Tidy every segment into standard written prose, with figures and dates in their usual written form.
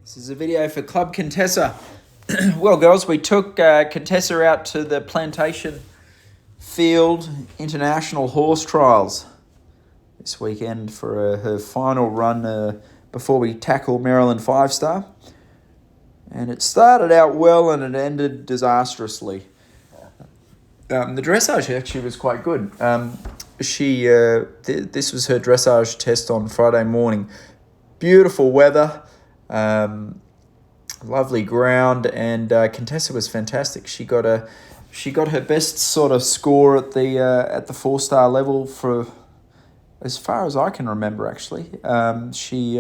This is a video for Club Contessa. Well, girls, we took Contessa out to the Plantation Field International Horse Trials this weekend for her final run before we tackle Maryland 5-star. And it started out well and it ended disastrously. The dressage actually was quite good. This was her dressage test on Friday morning. Beautiful weather, lovely ground, and Contessa was fantastic. She got her best sort of score at the 4-star level for as far as I can remember. Actually, she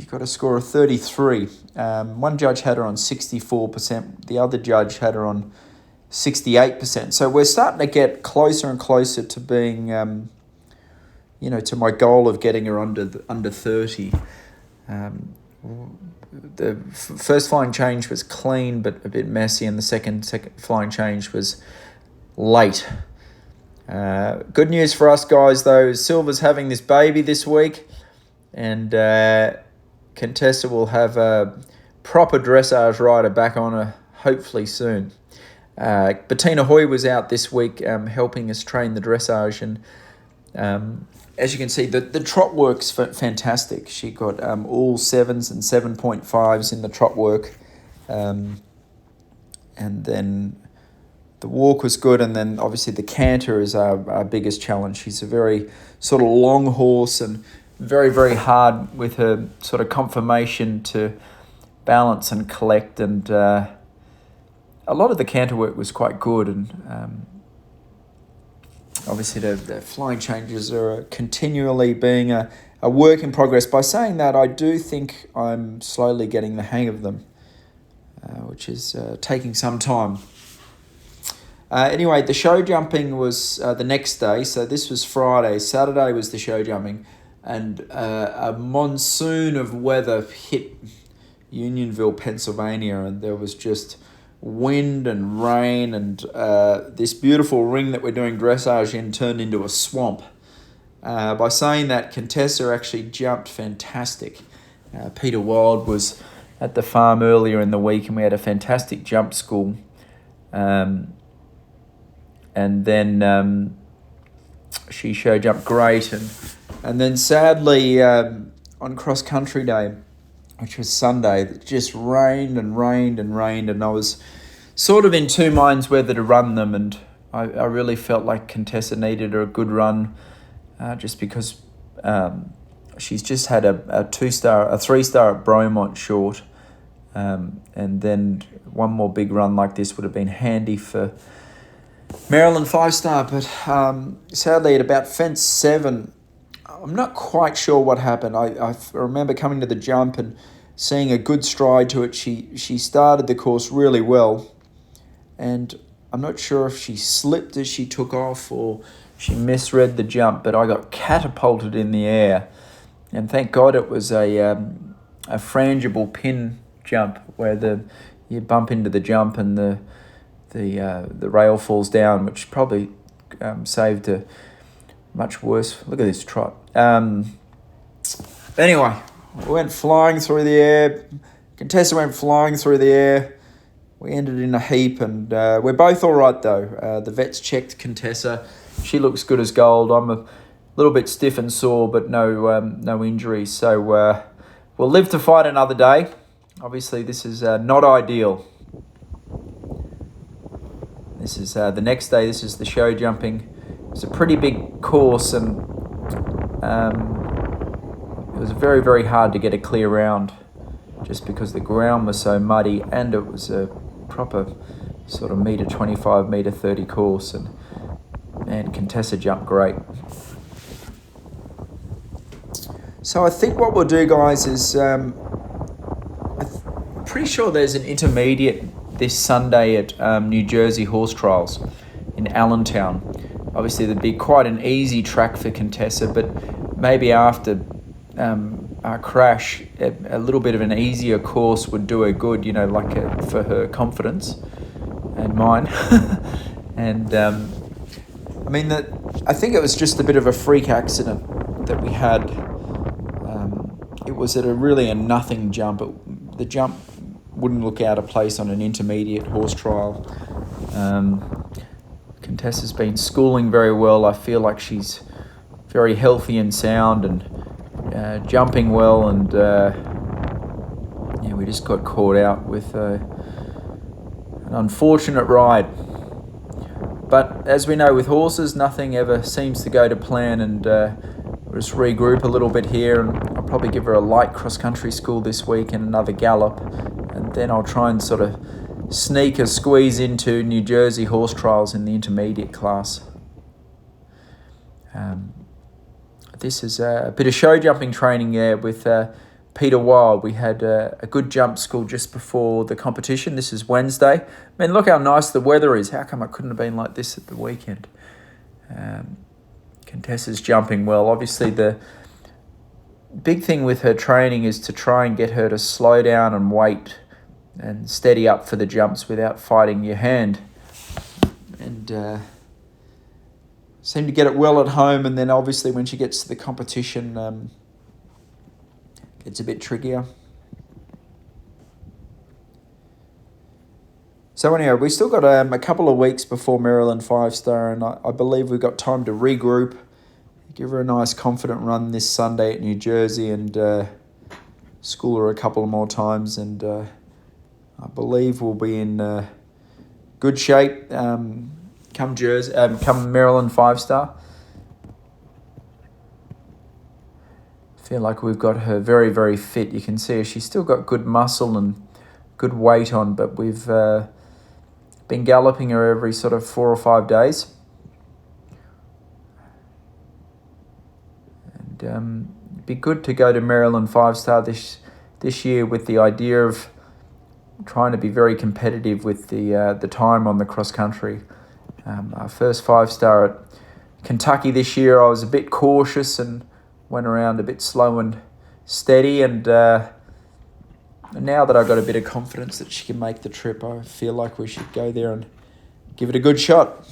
got a score of 33. One judge had her on 64%. The other judge had her on 68%. So we're starting to get closer and closer to being, to my goal of getting her under 30. The first flying change was clean but a bit messy, and the second flying change was late. Good news for us guys though, Silver's having this baby this week, and Contessa will have a proper dressage rider back on her hopefully soon. Bettina Hoy was out this week helping us train the dressage, and as you can see, the trot work's fantastic. She got all 7s and 7.5s in the trot work, and then the walk was good, and then obviously the canter is our biggest challenge. She's a very sort of long horse and very, very hard with her sort of conformation to balance and collect, and a lot of the canter work was quite good, and obviously the flying changes are continually being a work in progress. By saying that, I do think I'm slowly getting the hang of them, which is taking some time. Anyway, the show jumping was the next day, so this was Friday. Saturday was the show jumping, and a monsoon of weather hit Unionville, Pennsylvania, and there was just wind and rain, and this beautiful ring that we're doing dressage in turned into a swamp. By saying that, Contessa actually jumped fantastic. Peter Wild was at the farm earlier in the week, and we had a fantastic jump school. And then she show jumped great, and then sadly on cross country day, which was Sunday, it just rained and rained and rained, and I was sort of in two minds whether to run them, and I really felt like Contessa needed a good run, just because she's just had a 3-star at Bromont short, and then one more big run like this would have been handy for Maryland 5-star, but sadly at about fence 7, I'm not quite sure what happened. I remember coming to the jump and seeing a good stride to it. She started the course really well, and I'm not sure if she slipped as she took off or she misread the jump, but I got catapulted in the air, and thank God it was a frangible pin jump where you bump into the jump and the rail falls down, which probably saved a much worse. Look at this trot. Anyway, we went flying through the air. Contessa went flying through the air. We ended in a heap, and we're both all right though. The vets checked Contessa. She looks good as gold. I'm a little bit stiff and sore, but no injuries. So we'll live to fight another day. Obviously, this is not ideal. This is the next day. This is the show jumping. It's a pretty big course, and it was very, very hard to get a clear round just because the ground was so muddy, and it was a proper sort of metre 25, metre 30 course, and man, Contessa jumped great. So I think what we'll do, guys, is I'm pretty sure there's an intermediate this Sunday at New Jersey Horse Trials in Allentown. Obviously, there'd be quite an easy track for Contessa, but maybe after our crash, a little bit of an easier course would do her good, for her confidence and mine. And I think it was just a bit of a freak accident that we had it was at a nothing jump. The jump wouldn't look out of place on an intermediate horse trial. Contessa's been schooling very well. I feel like she's very healthy and sound and jumping well, and we just got caught out with an unfortunate ride. But as we know with horses, nothing ever seems to go to plan, and we'll just regroup a little bit here, and I'll probably give her a light cross-country school this week and another gallop, and then I'll try and sort of sneak a squeeze into New Jersey horse trials in the intermediate class. This is a bit of show jumping training there with Peter Wild. We had a good jump school just before the competition. This is Wednesday. I mean, look how nice the weather is. How come it couldn't have been like this at the weekend? Contessa's jumping well. Obviously, the big thing with her training is to try and get her to slow down and wait and steady up for the jumps without fighting your hand. And seem to get it well at home, and then obviously when she gets to the competition, it's a bit trickier. So anyhow, we still got a couple of weeks before Maryland 5-star, and I believe we've got time to regroup, give her a nice confident run this Sunday at New Jersey, and school her a couple more times, and I believe we'll be in good shape come Maryland 5-star. Feel like we've got her very, very fit. You can see her. She's still got good muscle and good weight on, but we've been galloping her every sort of 4 or 5 days. And it'd be good to go to Maryland 5-star this year with the idea of trying to be very competitive with the time on the cross country. Our first 5-star at Kentucky this year, I was a bit cautious and went around a bit slow and steady, and now that I've got a bit of confidence that she can make the trip, I feel like we should go there and give it a good shot.